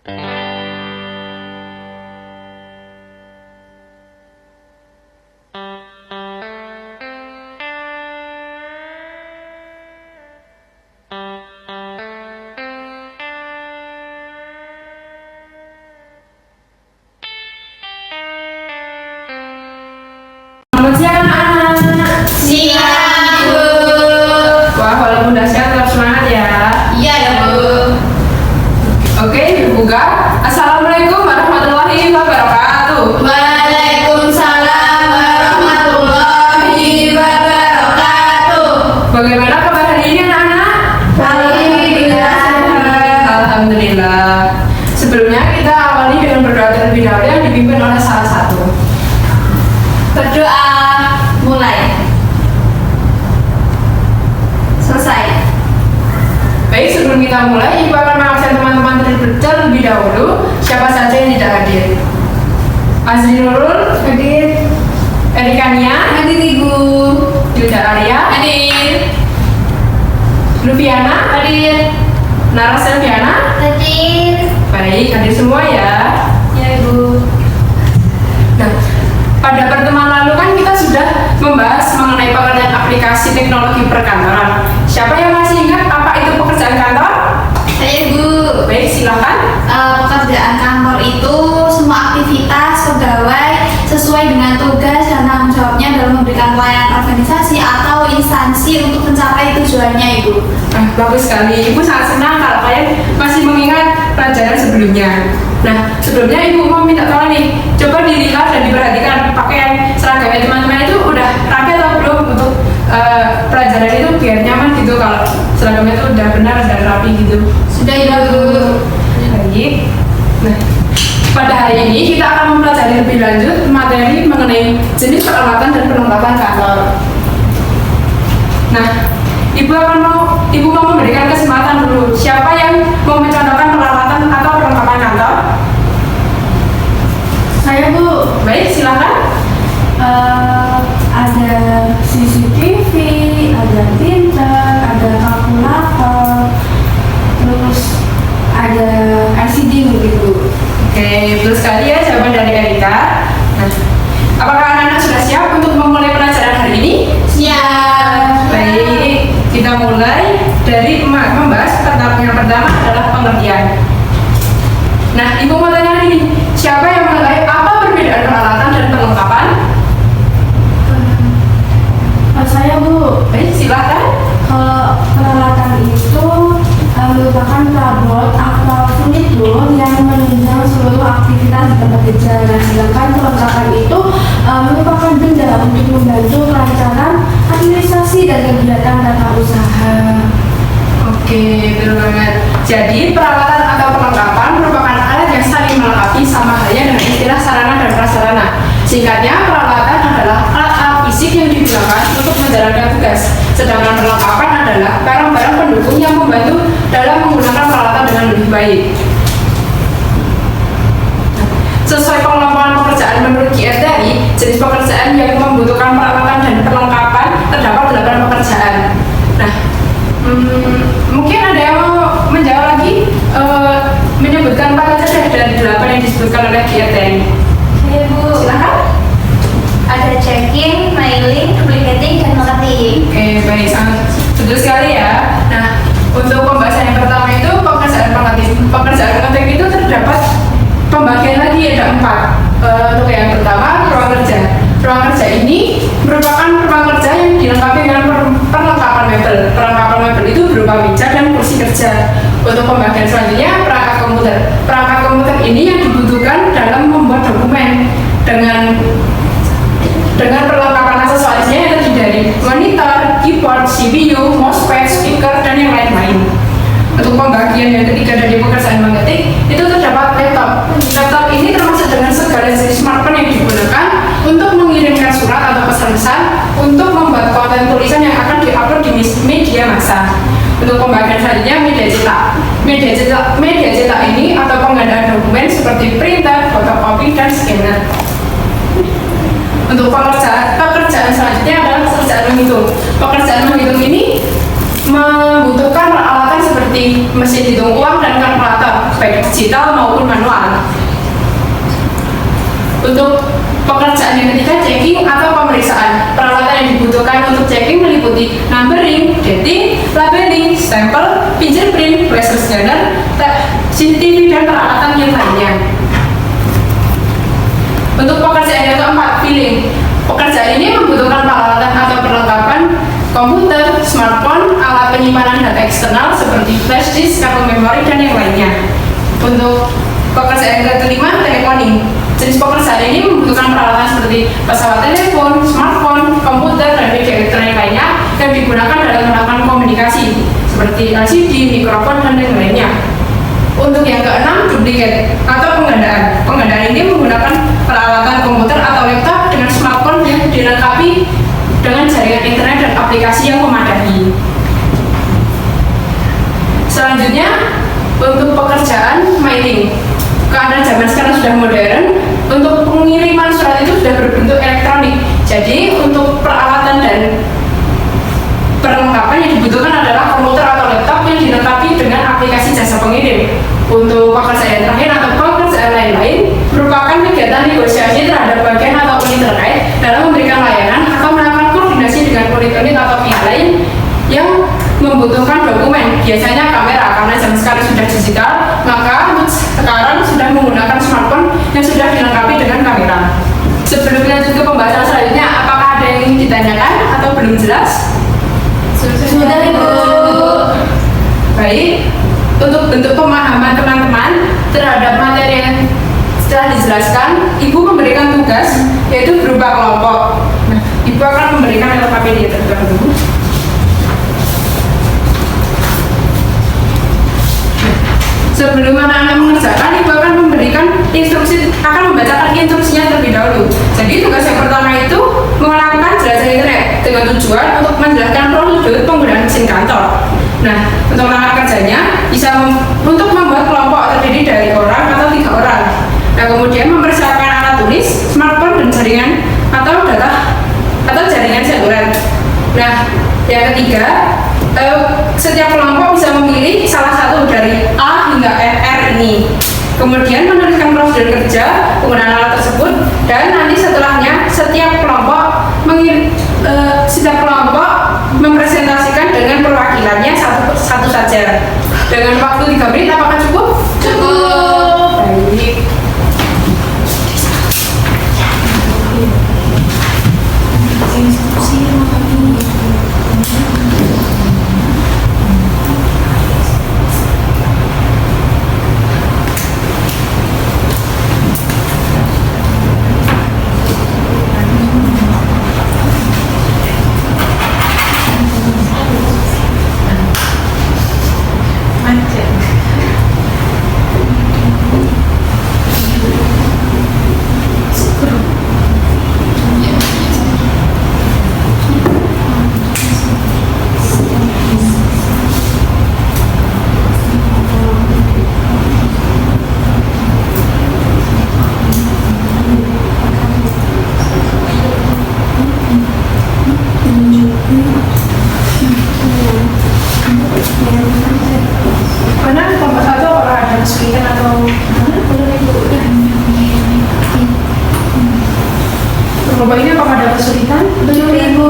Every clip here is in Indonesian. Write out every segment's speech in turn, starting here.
Selamat siang anak-anak. Siang, Bu. Wah, walaupun udah siang tetap semangat ya. Iya ya, Bu. Oke, dibuka. Assalamualaikum warahmatullahi wabarakatuh. Waalaikumsalam warahmatullahi wabarakatuh. Bagaimana kabar hari ini anak-anak? Alhamdulillah. Alhamdulillah. Sebelumnya kita awali dengan berdoa terlebih dahulu yang dipimpin oleh salah satu. Berdoa mulai. Selesai. Baik, sebelum kita mulai, Ibu akan mengabsen teman-teman terlebih dahulu siapa saja yang tidak hadir. Azri Nurul Hadir. Erika Nia, Hadir, Ibu. Yuda Arya, Hadir. Lufiana, Hadir. Nara Selviana. Hadir. Baik, hadir semua ya. Ya, Ibu. Nah, pada pertemuan lalu kan kita sudah membahas mengenai pengertian aplikasi teknologi perkantoran. Siapa yang masih ingat apa itu pekerjaan kantor? Saya, Ibu. Baik, silakan. Pekerjaan kantor itu semua aktivitas pegawai sesuai dengan tugas dan tanggung jawabnya dalam memberikan pelayanan organisasi atau instansi untuk mencapai tujuannya, Ibu. Nah, bagus sekali. Ibu sangat senang kalau kalian masih mengingat pelajaran sebelumnya. Nah, sebelumnya Ibu mau minta tolong nih, coba dilihat dan diperhatikan pakaian seragamnya teman-teman itu udah rapi atau belum untuk pelajaran itu biar nyaman gitu kalau seragamnya itu udah benar dan rapi gitu. Sudah, Ibu. Baik. Nah, pada hari ini kita akan mempelajari lebih lanjut materi mengenai jenis peralatan dan perlengkapan kantor. Nah, Ibu mau memberikan kesempatan dulu. Siapa yang mau mencontohkan peralatan atau perlengkapan kantor? Saya, Bu. Baik, silakan. Ada CCTV, ada printer, ada kalkulator, terus ada LCD begitu. Oke, betul sekali ya jawaban dari Erika. Nah, apakah anak-anak sudah siap untuk memulai pelajaran hari ini? Siap. Baik, kita mulai dari membahas yang pertama adalah pengertian. Nah, Ibu mau tanya nih, siapa yang mengetahui apa perbedaan peralatan dan perlengkapan? Saya, Bu. Baik, silakan. Kalau peralatan itu merupakan perabot atau unit yang menunjang seluruh aktivitas di tempat kerja. Nah, sedangkan perlengkapan itu merupakan benda untuk membantu kelancaran administrasi dan kegiatan tata usaha. Oke, betul banget. Jadi, peralatan atau perlengkapan merupakan alat yang saling melengkapi sama halnya dengan istilah sarana dan prasarana. Singkatnya, peralatan adalah alat-alat fisik yang digunakan untuk menjalankan tugas, sedangkan perlengkapan adalah barang-barang pendukung yang membantu dalam menggunakan peralatan dengan lebih baik. Sesuai pengelompokan pekerjaan menurut GRTI, jenis pekerjaan yang membutuhkan peralatan dan perlengkapan terdapat 8 pekerjaan. Nah, mungkin ada yang mau menjawab lagi, menyebutkan 4 saja dari 8 yang disebutkan oleh GRTI. Iya, Bu. Silakan. Ada checking, mailing, duplicating, dan marketing. Oke, baik, sangat betul sekali ya. Nah, untuk pembahasan yang pertama itu pekerjaan pengetik. Pekerjaan pengetik itu terdapat pembagian lagi, ada 4. Untuk yang pertama, ruang kerja. Ruang kerja ini merupakan ruang kerja yang dilengkapi dengan perlengkapan mebel. Perlengkapan mebel itu berupa meja dan kursi kerja. Untuk pembagian selanjutnya, perangkat komputer. Perangkat komputer ini yang dibutuhkan dalam membuat dokumen dengan perlengkapan aksesorisnya yang terdiri dari monitor, keyboard, CPU, mousepad, speaker, dan yang lain-lain. Untuk pembagian yang ketiga dari pekerjaan mengetik, itu terdapat laptop. Laptop ini termasuk dengan segala jenis smartphone yang digunakan untuk mengirimkan surat atau pesan-pesan untuk membuat konten tulisan yang akan diupload di media massa. Untuk pembagian selanjutnya, media cetak. Media cetak ini atau penggandaan dokumen seperti printer, fotokopi, dan scanner. Untuk pekerjaan selanjutnya adalah pekerjaan menghitung. Pekerjaan menghitung ini membutuhkan peralatan seperti mesin hitung uang dan kalkulator, baik digital maupun manual. Untuk pekerjaan yang ketiga, checking atau pemeriksaan. Peralatan yang dibutuhkan untuk checking meliputi numbering, dating, labeling, stempel, fingerprint, laser scanner, CCTV, dan peralatan yang lainnya. Untuk pekerjaan yang keempat, filling. Pekerjaan ini membutuhkan peralatan atau perlengkapan komputer, smartphone, alat penyimpanan data eksternal seperti flash disk, kartu memori, dan yang lainnya. Untuk pekerjaan yang kelima, teleponing. Jenis pekerjaan ini membutuhkan peralatan seperti pesawat telepon, smartphone, komputer, dan media elektronik lainnya yang digunakan dalam melakukan komunikasi seperti LCD, mikrofon, dan yang lainnya. Untuk yang keenam, duplikat atau penggandaan. Penggandaan ini menggunakan peralatan komputer atau laptop dengan smartphone yang dilengkapi dengan jaringan internet dan aplikasi yang memadai. Selanjutnya, untuk pekerjaan mailing. Karena zaman sekarang sudah modern, untuk pengiriman surat itu sudah berbentuk elektronik. Jadi untuk peralatan dan perlengkapan yang dibutuhkan adalah komputer atau laptop yang dilengkapi dengan aplikasi jasa pengirim. Untuk pekerjaan terakhir atau pekerjaan lain-lain merupakan kegiatan negosiasi terhadap bagian atau unit terkait dalam memberikan layanan atau melakukan koordinasi dengan unit-unit atau pihak lain yang membutuhkan dokumen, biasanya kamera, karena zaman sekarang sudah digital, maka untuk sekarang sudah menggunakan smartphone yang sudah dilengkapi dengan kamera. Sebelum lanjut ke pembahasan selanjutnya, apakah ada yang ingin ditanyakan atau belum jelas? Sudah, Ibu. Baik, untuk bentuk pemahaman teman-teman terhadap materi yang setelah dijelaskan, Ibu memberikan tugas yaitu berupa kelompok. Nah, Ibu akan memberikan LKPD terlebih dahulu. Sebelum anak-anak mengerjakan, Ibu akan memberikan instruksi, akan membacakan instruksinya terlebih dahulu. Jadi tugas yang pertama itu melakukan jelasan internet dengan tujuan untuk menjelaskan prosedur penggunaan mesin kantor. Nah, untuk langkah kerjanya bisa untuk membuat kelompok terdiri dari orang atau 3 orang. Nah, kemudian mempersiapkan alat tulis, smartphone, dan jaringan atau data atau jaringan seluler. Nah, yang ketiga, setiap kelompok bisa memilih salah satu dari A hingga R ini. Kemudian menuliskan prosedur kerja penggunaan alat tersebut, dan nanti setelahnya setiap kelompok mempresentasikan dengan perwakilannya satu saja. Dengan waktu 3 menit, apakah cukup? Cukup. Baik. Mana kelompok satu apakah ada kesulitan atau kelompok ini apakah ada kesulitan? Belum, Ibu.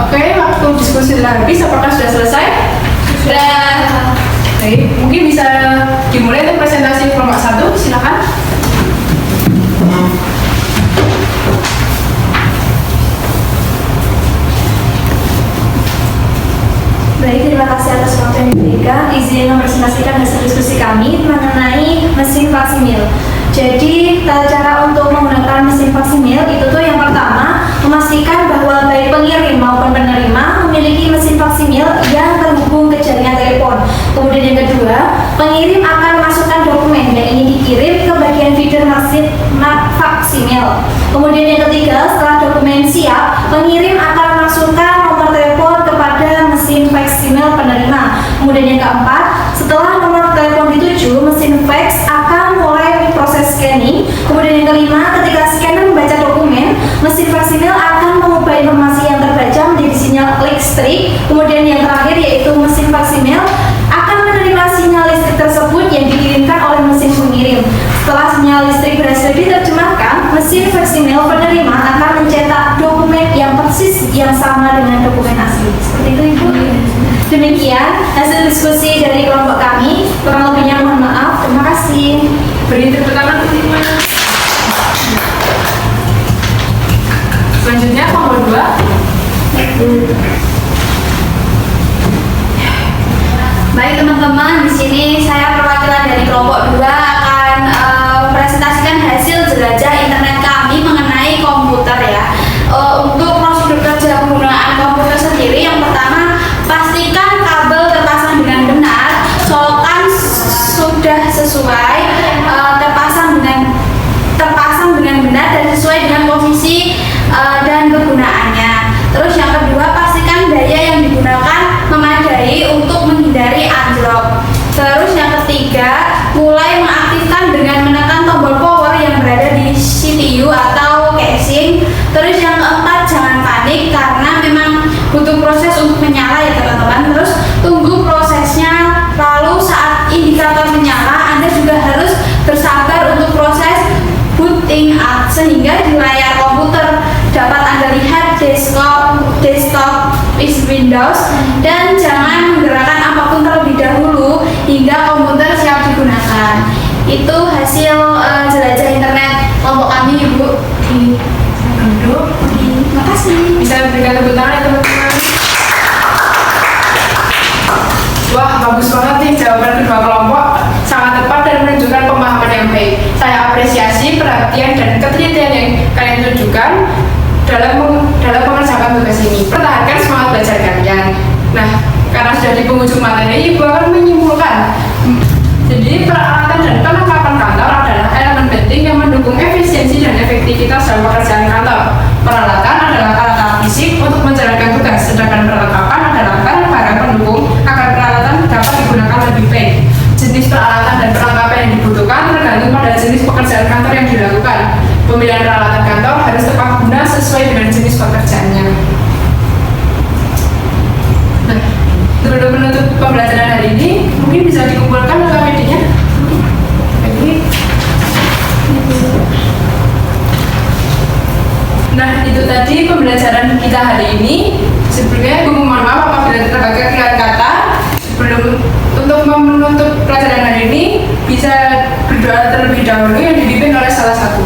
Oke, waktu diskusi sudah habis. Apakah sudah selesai? Sudah. Baik, mungkin bisa dimulai untuk presentasi kelompok 1. Silakan. Baik, terima kasih atas waktu yang diberikan. Izin mempresentasikan hasil diskusi kami mengenai mesin faksimil. Jadi, tata cara untuk menggunakan mesin faksimil itu tuh yang pertama, memastikan bahwa baik pengirim maupun penerima memiliki mesin faksimil yang terhubung ke jaringan telepon. Kemudian yang kedua, pengirim akan memasukkan dokumen yang ingin dikirim ke bagian feeder mesin faksimil. Kemudian yang ketiga, setelah dokumen siap, pengirim akan memasukkan nomor telepon kepada mesin faksimil penerima. Kemudian yang keempat, setelah nomor telepon dituju, mesin fax akan mulai proses scanning. Kemudian yang kelima, ketika scanner membaca dokumen, mesin faksimil akan mengubah informasi yang terbaca menjadi sinyal listrik. Kemudian yang terakhir yaitu mesin faksimil akan menerima sinyal listrik tersebut yang dikirimkan oleh mesin pengirim. Setelah sinyal listrik berhasil diterjemahkan, mesin faksimil penerima akan mencetak dokumen yang persis yang sama dengan dokumen asli. Seperti itu, Ibu. Demikian hasil diskusi dari kelompok kami. Kurang lebihnya mohon maaf. Terima kasih. Beri tepuk tangan. Selanjutnya kelompok 2. Baik teman-teman, di sini saya perwakilan dari kelompok 2 akan mempresentasikan hasil jelajah internet kami mengenai komputer ya. Untuk prosedur kerja penggunaan komputer sendiri, yang pertama pastikan kabel terpasang dengan benar, colokan sudah sesuai, terpasang dengan benar dan sesuai dengan posisi dan kegunaannya. Terus yang kedua, pastikan daya yang digunakan memadai untuk menghindari anjlok. Terus yang ketiga, mulai mengaktifkan dengan menekan tombol power yang berada di CPU atau casing. Terus yang keempat, jangan panik karena memang butuh proses untuk menyala ya teman-teman. Terus tunggu prosesnya, lalu saat indikator menyala, Anda juga harus bersabar untuk proses booting up sehingga di layar komputer dapat Anda lihat desktop is Windows, dan jangan menggerakkan apapun terlebih dahulu hingga komputer siap digunakan. Itu hasil jelajah internet kelompok kami, Ibu. Duduk. Terima kasih. Bisa berikan tepuk tangan ya teman-teman. Wah, bagus banget nih jawaban kedua kelompok, sangat tepat dan menunjukkan pemahaman yang baik. Saya apresiasi perhatian dan ketelitian yang kalian tunjukkan dalam mengerjakan tugas ini. Pertahankan semangat belajar kalian. Nah, karena sudah di penghujung materi, Ibu akan menyimpulkan. Jadi, peralatan dan perlengkapan kantor adalah elemen penting yang mendukung efisiensi dan efektivitas dalam pekerjaan kantor. Peralatan adalah alat-alat fisik untuk menjalankan tugas, sedangkan perlengkapan adalah barang-barang pendukung agar peralatan dapat digunakan lebih baik. Jenis peralatan dan perlengkapan yang dibutuhkan tergantung pada jenis pekerjaan kantor yang dilakukan. Pemilihan peralatan kantor harus tepat guna sesuai dengan jenis pekerjaannya. Nah, sebelum menutup pembelajaran hari ini, mungkin bisa dikumpulkan PPT-nya. Nah, itu tadi pembelajaran kita hari ini. Sebelumnya, Ibu mohon maaf apabila terdapat kekeliruan kata. Untuk menutup pelajaran hari ini, bisa berdoa terlebih dahulu yang dipimpin oleh salah satu.